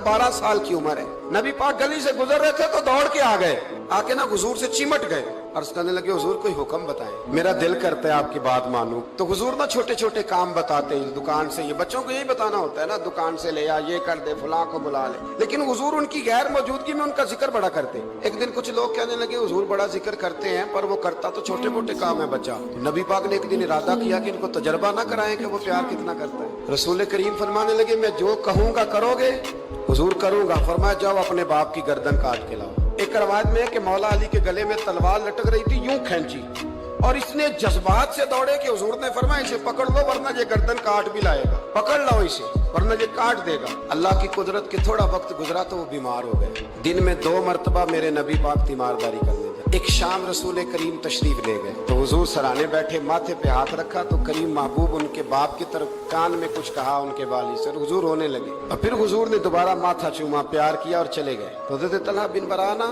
12 साल की उम्र है। नबी पाक गली से गुजर रहे थे तो दौड़ के आ गए, आके ना हुजूर से चिमट गए और कहने लगे हुजूर कोई हुक्म बताएं, मेरा दिल करता है आपकी बात मानूं। तो हुजूर ना छोटे छोटे काम बताते हैं, दुकान से, ये बच्चों को यही बताना होता है ना, दुकान से ले आ, ये कर दे, फलां को बुला ले। लेकिन हुजूर उनकी गैर मौजूदगी में उनका जिक्र बड़ा करते। एक दिन कुछ लोग कहने लगे हुजूर बड़ा जिक्र करते हैं पर वो करता तो छोटे मोटे काम है बच्चा। नबी पाक ने एक दिन इरादा किया कि इनको तजर्बा ना कराएं कि वो प्यार कितना करता है। रसूल करीम फरमाने लगे मैं जो कहूंगा करोगे? हुजूर करूंगा। फरमाया जाओ अपने बाप की गर्दन काट के लाओ। एक रवायत में है कि मौला अली के गले में तलवार लटक रही थी, यूं खींची और इसने जज्बात से दौड़े कि हुजूर ने फरमाया इसे पकड़ लो वरना ये गर्दन काट भी लाएगा, पकड़ लो इसे वरना ये काट देगा। अल्लाह की कुदरत के थोड़ा वक्त गुजरा तो वो बीमार हो गए। दिन में 2 मरतबा मेरे नबी पाक तीमारदारी करने गए। एक शाम रसूल करीम तशरीफ ले गए तो हुजूर सराहने बैठे, माथे पे हाथ रखा तो करीम महबूब उनके बाप की तरफ कान में कुछ कहा उनके वाली से, हुजूर रोने लगे और फिर हुजूर ने दोबारा माथा चूमा, प्यार किया और चले गए। तो हज़रत तलहा बिन बराना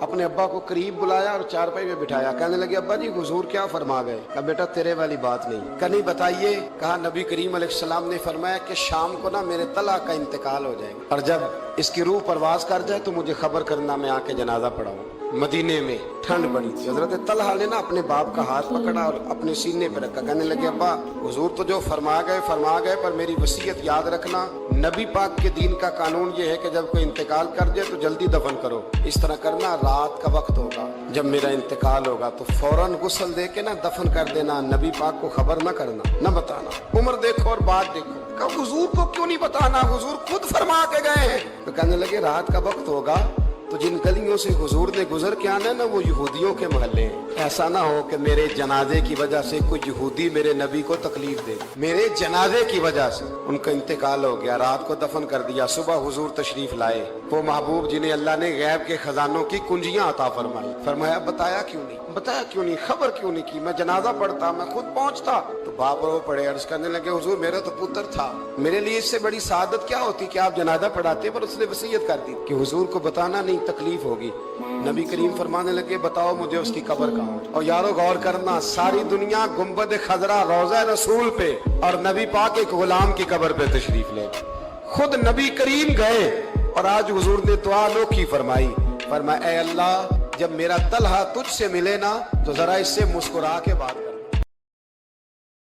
अपने अब्बा को करीब बुलाया और चारपाई में बिठाया। कहने लगे अब्बा जी हुजूर क्या फरमा गए? कहा बेटा तेरे वाली बात नहीं। कहा नहीं बताइए। कहा नबी करीम अलैहिस्सलाम ने फरमाया कि शाम को ना मेरे तलहा का इंतकाल हो जाएगा और जब इसकी रूह परवाज कर जाए तो मुझे खबर करना, मैं आके जनाजा पढ़ाऊं। मदीने में ठंड बड़ी थी। हजरत तलहा ने ना अपने बाप का हाथ पकड़ा और अपने सीने पर रखा। कहने लगे अब्बा हुजूर तो जो फरमा गए पर मेरी वसीयत याद रखना, नबी पाक के दीन का कानून ये है कि जब कोई इंतकाल कर जाए तो जल्दी दफन करो। इस तरह करना, रात का वक्त होगा जब मेरा इंतकाल होगा तो फौरन गुस्ल दे के ना दफन कर देना, नबी पाक को खबर न करना, न बताना। उम्र देखो और बात देखो। कहा हुजूर को क्यों नहीं बताना, हुजूर खुद फरमा के गए हैं। तो कहने लगे रात का वक्त होगा तो जिन गलियों से हुजूर ने गुजर के आना है ना वो यहूदियों के महल्ले हैं। ऐसा ना हो कि मेरे जनाजे की वजह से कोई यहूदी मेरे नबी को तकलीफ दे। मेरे जनाजे की वजह से उनका इंतकाल हो गया, रात को दफन कर दिया। सुबह हुजूर तशरीफ लाए, वो महबूब जिन्हें अल्लाह ने गैब के खजानों की कुंजियां अता फरमाई। फरमाया बताया क्यों नहीं, बताया क्यों नहीं, खबर क्यों नहीं की? मैं जनाजा पढ़ता, मैं खुद पहुंचता। तो बाप रो पड़े, अर्ज करने लगे हुजूर मेरा तो पुत्र था, मेरे लिए इससे बड़ी सादत क्या होती कि आप जनाजा पढ़ाते, पर उसने वसीयत कर दी कि हुजूर को बताना नहीं, तकलीफ होगी। नबी करीम फरमाने लगे बताओ मुझे उसकी कब्र कहाँ। और यारो गौर करना, सारी दुनिया गुंबद खजरा रोज़ा रसूल पे और नबी पाक एक गुलाम की कब्र पे तशरीफ ले। खुद नबी करीम गए और आज हुजूर ने दुआ अनोखी फरमाई। फरमाया ऐ अल्लाह जब मेरा तलहा तुझसे मिले ना तो जरा इससे मुस्कुरा के बात कर।